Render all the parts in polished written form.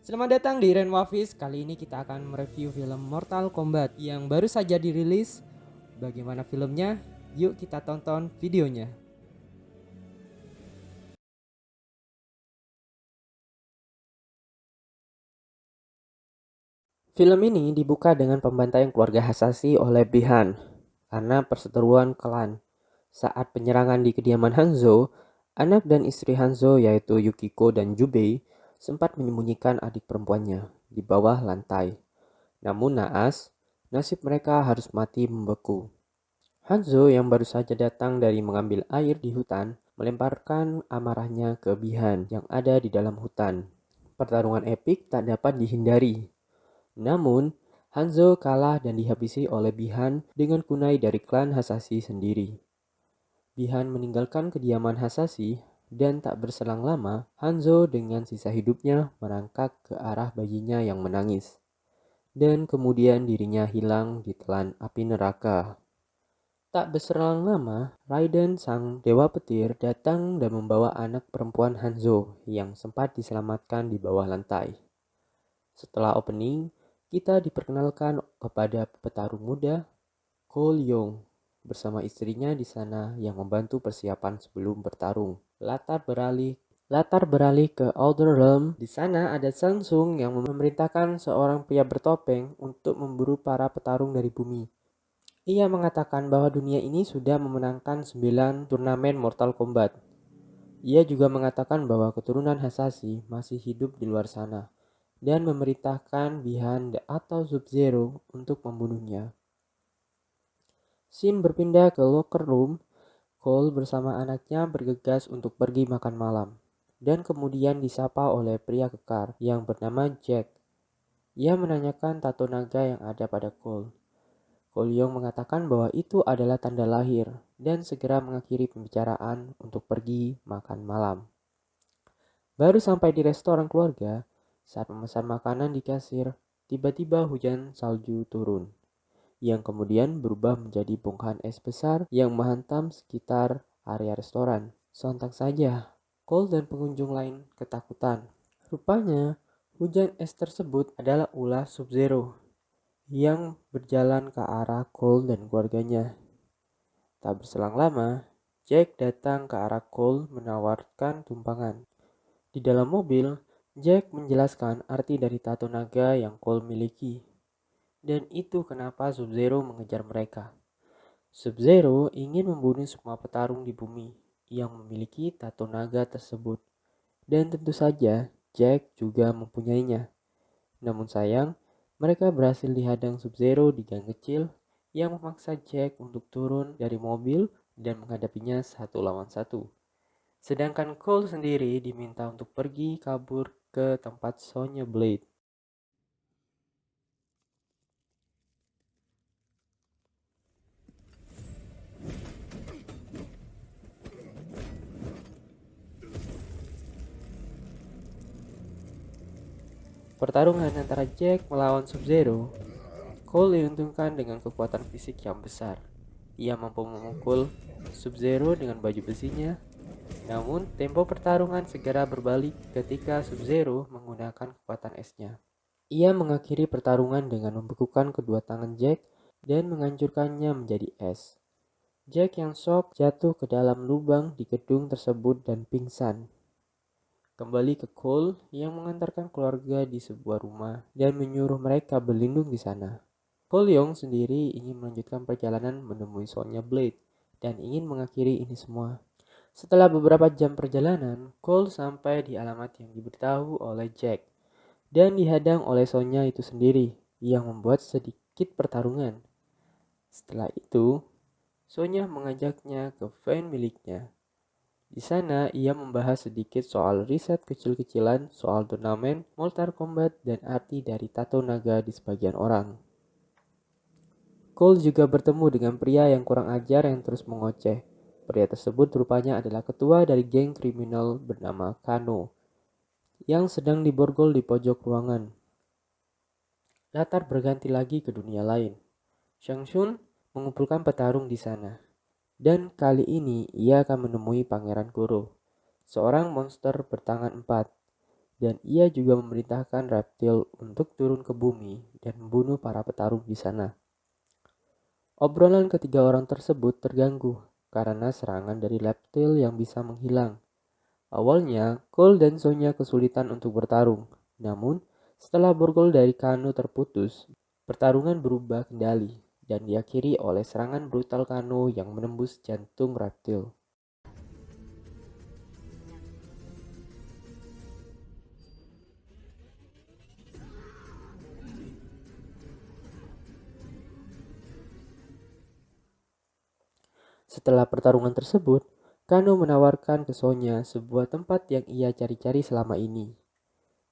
Selamat datang di Ren Wafis. Kali ini kita akan mereview film Mortal Kombat yang baru saja dirilis. Bagaimana filmnya? Yuk kita tonton videonya. Film ini dibuka dengan pembantaian keluarga Hasashi oleh Bihan karena perseteruan klan. Saat penyerangan di kediaman Hanzo, anak dan istri Hanzo yaitu Yukiko dan Jubei sempat menyembunyikan adik perempuannya di bawah lantai. Namun naas, nasib mereka harus mati membeku. Hanzo yang baru saja datang dari mengambil air di hutan melemparkan amarahnya ke Bihan yang ada di dalam hutan. Pertarungan epik tak dapat dihindari. Namun, Hanzo kalah dan dihabisi oleh Bihan dengan kunai dari klan Hasashi sendiri. Bihan meninggalkan kediaman Hasashi dan tak berselang lama, Hanzo dengan sisa hidupnya merangkak ke arah bayinya yang menangis. Dan kemudian dirinya hilang ditelan api neraka. Tak berselang lama, Raiden sang dewa petir datang dan membawa anak perempuan Hanzo yang sempat diselamatkan di bawah lantai. Setelah opening, kita diperkenalkan kepada petarung muda Cole Young bersama istrinya di sana yang membantu persiapan sebelum bertarung. Latar beralih ke Outer Realm. Di sana ada Samsung yang memerintahkan seorang pria bertopeng untuk memburu para petarung dari bumi. Ia mengatakan bahwa dunia ini sudah memenangkan 9 turnamen Mortal Kombat. Ia juga mengatakan bahwa keturunan Hasashi masih hidup di luar sana dan memerintahkan Bihan atau Sub-Zero untuk membunuhnya. Scene berpindah ke locker room. Cole bersama anaknya bergegas untuk pergi makan malam dan kemudian disapa oleh pria kekar yang bernama Jack. Ia menanyakan tato naga yang ada pada Cole. Cole Young mengatakan bahwa itu adalah tanda lahir dan segera mengakhiri pembicaraan untuk pergi makan malam. Baru sampai di restoran keluarga, saat memesan makanan di kasir, tiba-tiba hujan salju turun, yang kemudian berubah menjadi bongkahan es besar yang menghantam sekitar area restoran. Sontak saja, Cole dan pengunjung lain ketakutan. Rupanya, hujan es tersebut adalah ulah Sub-Zero yang berjalan ke arah Cole dan keluarganya. Tak berselang lama, Jack datang ke arah Cole menawarkan tumpangan. Di dalam mobil, Jack menjelaskan arti dari tato naga yang Cole miliki. Dan itu kenapa Sub-Zero mengejar mereka. Sub-Zero ingin membunuh semua petarung di bumi yang memiliki tato naga tersebut. Dan tentu saja, Jack juga mempunyainya. Namun sayang, mereka berhasil dihadang Sub-Zero di gang kecil yang memaksa Jack untuk turun dari mobil dan menghadapinya satu lawan satu. Sedangkan Cole sendiri diminta untuk pergi kabur ke tempat Sonya Blade. Pertarungan antara Jack melawan Sub-Zero, Cole diuntungkan dengan kekuatan fisik yang besar. Ia mampu memukul Sub-Zero dengan baju besinya. Namun, tempo pertarungan segera berbalik ketika Sub-Zero menggunakan kekuatan esnya. Ia mengakhiri pertarungan dengan membekukan kedua tangan Jack dan menghancurkannya menjadi es. Jack yang shock jatuh ke dalam lubang di gedung tersebut dan pingsan. Kembali ke Cole yang mengantarkan keluarga di sebuah rumah dan menyuruh mereka berlindung di sana. Cole Young sendiri ingin melanjutkan perjalanan menemui Sonya Blade dan ingin mengakhiri ini semua. Setelah beberapa jam perjalanan, Cole sampai di alamat yang diberitahu oleh Jack dan dihadang oleh Sonya itu sendiri yang membuat sedikit pertarungan. Setelah itu, Sonya mengajaknya ke van miliknya. Di sana, ia membahas sedikit soal riset kecil-kecilan soal turnamen, Mortal Kombat, dan arti dari tato naga di sebagian orang. Cole juga bertemu dengan pria yang kurang ajar yang terus mengoceh. Pria tersebut rupanya adalah ketua dari geng kriminal bernama Kano, yang sedang diborgol di pojok ruangan. Latar berganti lagi ke dunia lain. Shang Tsung mengumpulkan petarung di sana. Dan kali ini ia akan menemui Pangeran Kuro, seorang monster bertangan 4. dan ia juga memerintahkan reptil untuk turun ke bumi dan membunuh para petarung di sana. Obrolan ketiga orang tersebut terganggu karena serangan dari reptil yang bisa menghilang. Awalnya, Cole dan Sonya kesulitan untuk bertarung. Namun, setelah borgol dari Kano terputus, pertarungan berubah kendali dan diakhiri oleh serangan brutal Kano yang menembus jantung reptil. Setelah pertarungan tersebut, Kano menawarkan ke Sonya sebuah tempat yang ia cari-cari selama ini.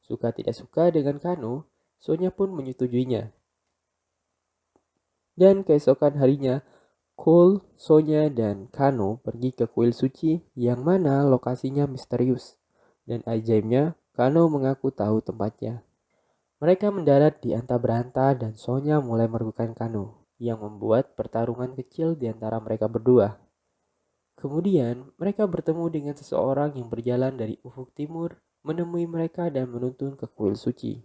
Suka tidak suka dengan Kano, Sonya pun menyetujuinya. Dan keesokan harinya, Cole, Sonya, dan Kano pergi ke kuil suci yang mana lokasinya misterius. Dan ajaibnya, Kano mengaku tahu tempatnya. Mereka mendarat di anta beranta dan Sonya mulai meragukan Kano, yang membuat pertarungan kecil di antara mereka berdua. Kemudian, mereka bertemu dengan seseorang yang berjalan dari ufuk timur, menemui mereka dan menuntun ke kuil suci.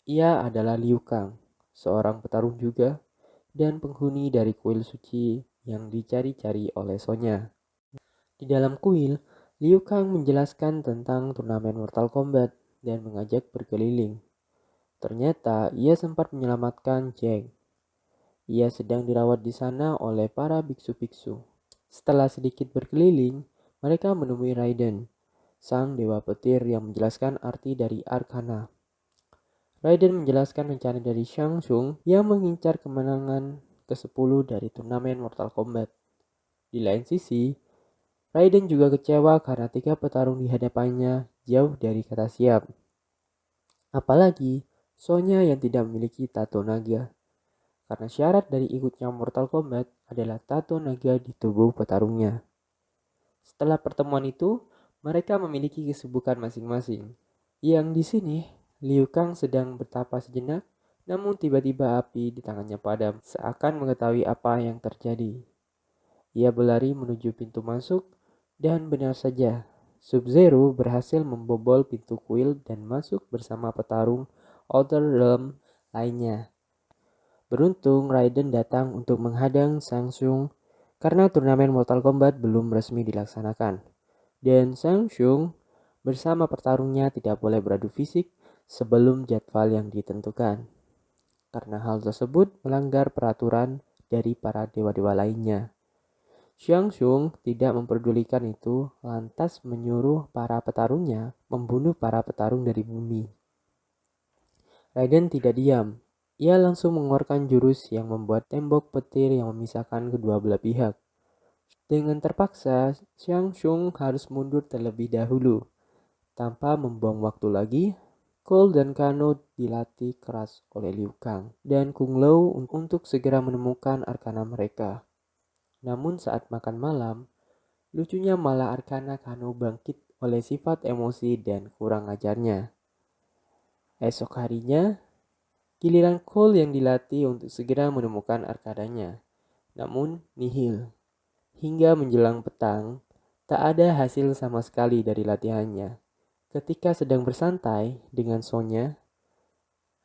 Ia adalah Liu Kang, seorang petarung juga, dan penghuni dari kuil suci yang dicari-cari oleh Sonya. Di dalam kuil, Liu Kang menjelaskan tentang turnamen Mortal Kombat dan mengajak berkeliling. Ternyata ia sempat menyelamatkan Jack. Ia sedang dirawat di sana oleh para biksu-biksu. Setelah sedikit berkeliling, mereka menemui Raiden, sang dewa petir yang menjelaskan arti dari Arcana. Raiden menjelaskan rencana dari Shang Tsung yang mengincar kemenangan ke-10 dari turnamen Mortal Kombat. Di lain sisi, Raiden juga kecewa karena 3 petarung di hadapannya jauh dari kata siap. Apalagi Sonya yang tidak memiliki tato naga. Karena syarat dari ikutnya Mortal Kombat adalah tato naga di tubuh petarungnya. Setelah pertemuan itu, mereka memiliki kesibukan masing-masing. Yang di sini, Liu Kang sedang bertapa sejenak, namun tiba-tiba api di tangannya padam, seakan mengetahui apa yang terjadi. Ia berlari menuju pintu masuk, dan benar saja, Sub-Zero berhasil membobol pintu kuil dan masuk bersama petarung Outer Realm lainnya. Beruntung Raiden datang untuk menghadang Shang Tsung karena turnamen Mortal Kombat belum resmi dilaksanakan. Dan Shang Tsung bersama petarungnya tidak boleh beradu fisik sebelum jadwal yang ditentukan. Karena hal tersebut melanggar peraturan dari para dewa-dewa lainnya. Shang Tsung tidak memperdulikan itu, lantas menyuruh para petarungnya membunuh para petarung dari bumi. Raiden tidak diam. Ia langsung mengeluarkan jurus yang membuat tembok petir yang memisahkan kedua belah pihak. Dengan terpaksa, Shang Tsung harus mundur terlebih dahulu. Tanpa membuang waktu lagi, Cole dan Kano dilatih keras oleh Liu Kang dan Kung Lao untuk segera menemukan arkana mereka. Namun saat makan malam, lucunya malah arkana Kano bangkit oleh sifat emosi dan kurang ajarnya. Esok harinya, giliran Cole yang dilatih untuk segera menemukan arkananya. Namun nihil. Hingga menjelang petang, tak ada hasil sama sekali dari latihannya. Ketika sedang bersantai dengan Sonya,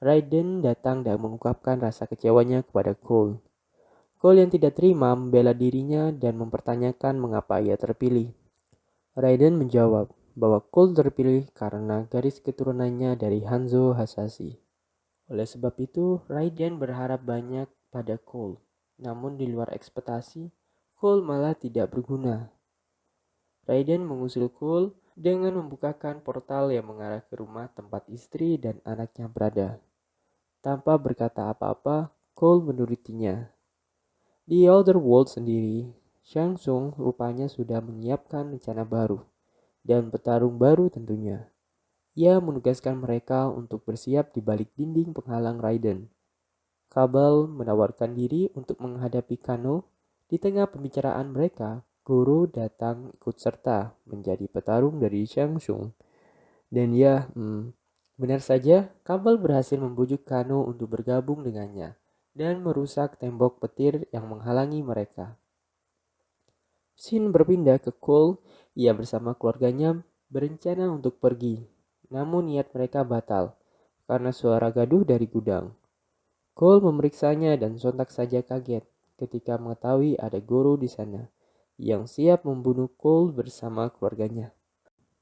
Raiden datang dan mengungkapkan rasa kecewanya kepada Cole. Cole yang tidak terima membela dirinya dan mempertanyakan mengapa ia terpilih. Raiden menjawab bahwa Cole terpilih karena garis keturunannya dari Hanzo Hasashi. Oleh sebab itu, Raiden berharap banyak pada Cole. Namun di luar ekspektasi, Cole malah tidak berguna. Raiden mengusul Cole dengan membukakan portal yang mengarah ke rumah tempat istri dan anaknya berada. Tanpa berkata apa-apa, Cole menurutinya. Di Outer World sendiri, Shang Tsung rupanya sudah menyiapkan rencana baru, dan petarung baru tentunya. Ia menugaskan mereka untuk bersiap di balik dinding penghalang Raiden. Kabal menawarkan diri untuk menghadapi Kano. Di tengah pembicaraan mereka, Goro datang ikut serta menjadi petarung dari Shang Tsung. Dan ya, benar saja, Kabal berhasil membujuk Kano untuk bergabung dengannya dan merusak tembok petir yang menghalangi mereka. Shin berpindah ke Cole, ia bersama keluarganya berencana untuk pergi. Namun niat mereka batal karena suara gaduh dari gudang. Cole memeriksanya dan sontak saja kaget ketika mengetahui ada guru di sana yang siap membunuh Cole bersama keluarganya.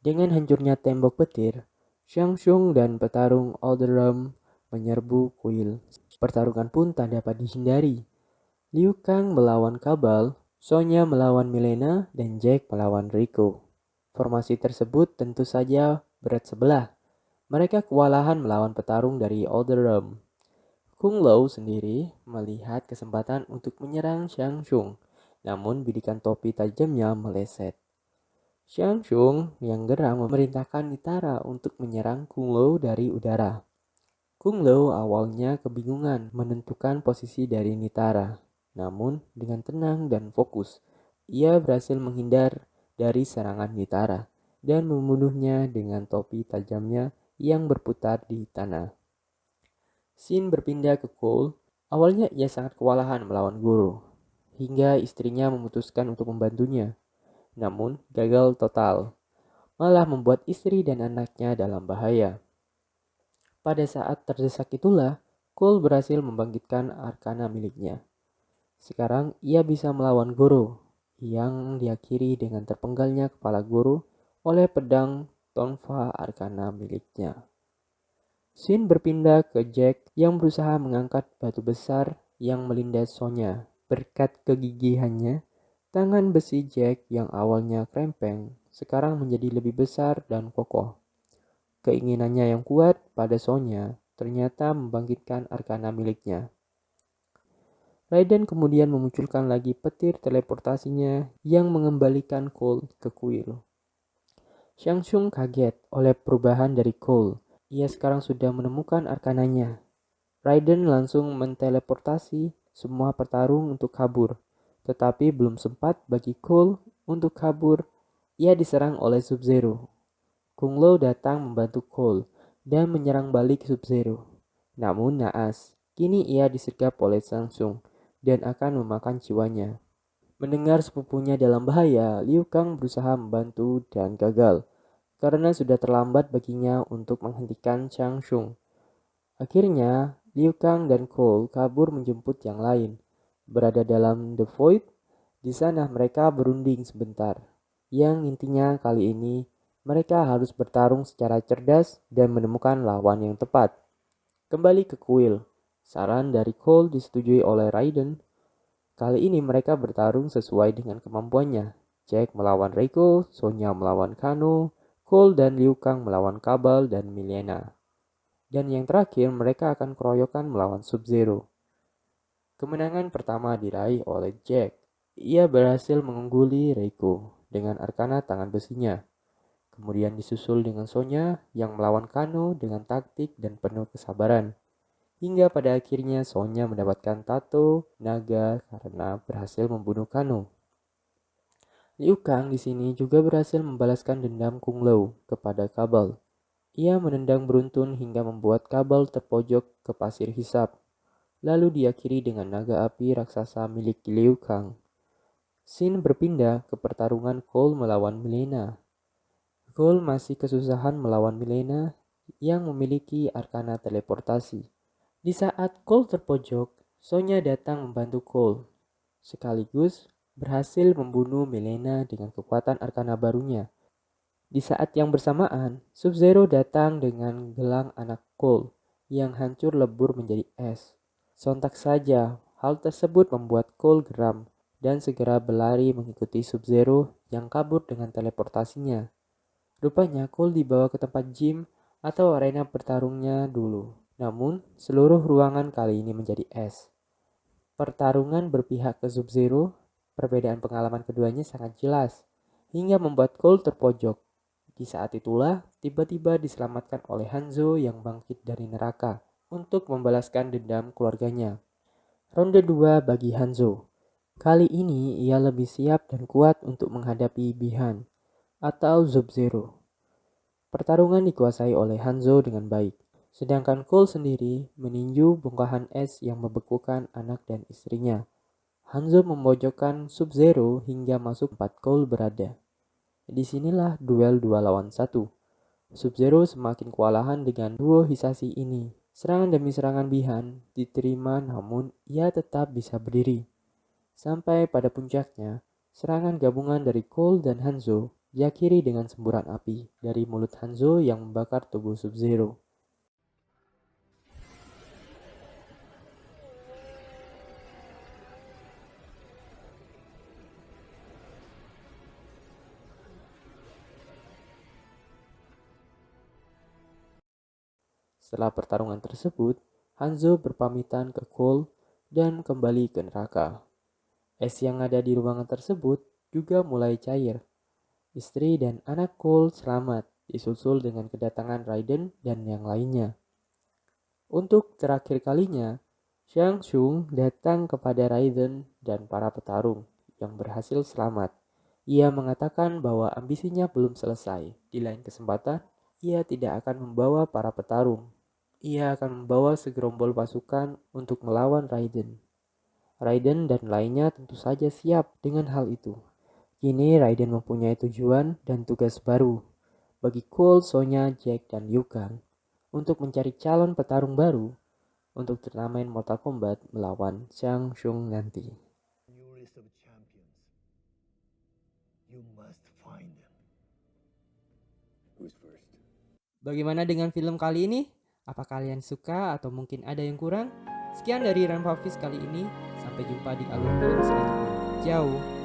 Dengan hancurnya tembok petir, Shang Tsung dan petarung Alderaan menyerbu kuil. Pertarungan pun tak dapat dihindari. Liu Kang melawan Kabal, Sonya melawan Milena, dan Jack melawan Rico. Formasi tersebut tentu saja berat sebelah. Mereka kewalahan melawan petarung dari Alderaan. Kung Lao sendiri melihat kesempatan untuk menyerang Shang Tsung, namun bidikan topi tajamnya meleset. Shang Tsung yang geram memerintahkan Nitara untuk menyerang Kung Lao dari udara. Kung Lao awalnya kebingungan menentukan posisi dari Nitara, namun dengan tenang dan fokus, ia berhasil menghindar dari serangan Nitara dan membunuhnya dengan topi tajamnya yang berputar di tanah. Shin berpindah ke Cole. Awalnya ia sangat kewalahan melawan guru, hingga istrinya memutuskan untuk membantunya. Namun gagal total, malah membuat istri dan anaknya dalam bahaya. Pada saat terdesak itulah, Cole berhasil membangkitkan arkana miliknya. Sekarang ia bisa melawan guru, yang diakhiri dengan terpenggalnya kepala guru oleh pedang tonfa arkana miliknya. Shin berpindah ke Jack yang berusaha mengangkat batu besar yang melindas Sonya. Berkat kegigihannya, tangan besi Jack yang awalnya krempeng sekarang menjadi lebih besar dan kokoh. Keinginannya yang kuat pada Sonya ternyata membangkitkan arkana miliknya. Raiden kemudian memunculkan lagi petir teleportasinya yang mengembalikan Cole ke kuil. Shang Tsung kaget oleh perubahan dari Cole. Ia sekarang sudah menemukan arkananya. Raiden langsung menteleportasi semua petarung untuk kabur. Tetapi belum sempat bagi Cole untuk kabur, ia diserang oleh Sub-Zero. Kung Lao datang membantu Cole dan menyerang balik Sub-Zero. Namun naas, kini ia disergap oleh Shang Tsung dan akan memakan jiwanya. Mendengar sepupunya dalam bahaya, Liu Kang berusaha membantu dan gagal karena sudah terlambat baginya untuk menghentikan Shang Tsung. Akhirnya, Liu Kang dan Cole kabur menjemput yang lain. Berada dalam The Void, di sana mereka berunding sebentar. Yang intinya kali ini, mereka harus bertarung secara cerdas dan menemukan lawan yang tepat. Kembali ke kuil, saran dari Cole disetujui oleh Raiden. Kali ini mereka bertarung sesuai dengan kemampuannya. Jack melawan Reiko, Sonya melawan Kano, Cole dan Liu Kang melawan Kabal dan Milena. Dan yang terakhir mereka akan keroyokan melawan Sub-Zero. Kemenangan pertama diraih oleh Jack. Ia berhasil mengungguli Reiko dengan arkana tangan besinya. Kemudian disusul dengan Sonya yang melawan Kano dengan taktik dan penuh kesabaran. Hingga pada akhirnya Sonya mendapatkan tato naga karena berhasil membunuh Kano. Liu Kang di sini juga berhasil membalaskan dendam Kung Lao kepada Kabal. Ia menendang beruntun hingga membuat Kabal terpojok ke pasir hisap. Lalu diakhiri dengan naga api raksasa milik Liu Kang. Shin berpindah ke pertarungan Cole melawan Milena. Cole masih kesusahan melawan Milena yang memiliki arkana teleportasi. Di saat Cole terpojok, Sonya datang membantu Cole. Sekaligus berhasil membunuh Milena dengan kekuatan arkana barunya. Di saat yang bersamaan, Sub-Zero datang dengan gelang anak Cole yang hancur lebur menjadi es. Sontak saja, hal tersebut membuat Cole geram dan segera berlari mengikuti Sub-Zero yang kabur dengan teleportasinya. Rupanya Cole dibawa ke tempat gym atau arena bertarungnya dulu. Namun, seluruh ruangan kali ini menjadi es. Pertarungan berpihak ke Sub-Zero, perbedaan pengalaman keduanya sangat jelas, hingga membuat Cole terpojok. Di saat itulah, tiba-tiba diselamatkan oleh Hanzo yang bangkit dari neraka untuk membalaskan dendam keluarganya. Ronde 2 bagi Hanzo. Kali ini ia lebih siap dan kuat untuk menghadapi Bi-Han atau Sub-Zero. Pertarungan dikuasai oleh Hanzo dengan baik. Sedangkan Cole sendiri meninju bongkahan es yang membekukan anak dan istrinya. Hanzo memojokkan Sub-Zero hingga masuk tempat Cole berada. Disinilah duel 2 lawan 1. Sub-Zero semakin kewalahan dengan duo Hisashi ini. Serangan demi serangan Bihan diterima namun ia tetap bisa berdiri. Sampai pada puncaknya, serangan gabungan dari Cole dan Hanzo diakhiri dengan semburan api dari mulut Hanzo yang membakar tubuh Sub-Zero. Setelah pertarungan tersebut, Hanzo berpamitan ke Cole dan kembali ke neraka. Es yang ada di ruangan tersebut juga mulai cair. Istri dan anak Cole selamat, disusul dengan kedatangan Raiden dan yang lainnya. Untuk terakhir kalinya, Shang Tsung datang kepada Raiden dan para petarung yang berhasil selamat. Ia mengatakan bahwa ambisinya belum selesai. Di lain kesempatan, ia tidak akan membawa para petarung. Ia akan membawa segerombol pasukan untuk melawan Raiden. Raiden dan lainnya tentu saja siap dengan hal itu. Kini Raiden mempunyai tujuan dan tugas baru bagi Cole, Sonya, Jack, dan Liu Kang untuk mencari calon petarung baru untuk turnamen Mortal Kombat melawan Shang Tsung nanti. New list of champions. You must find them. Who's first? Bagaimana dengan film kali ini? Apa kalian suka atau mungkin ada yang kurang? Sekian dari Ranpavis kali ini. Sampai jumpa di alur film selanjutnya. Ciao.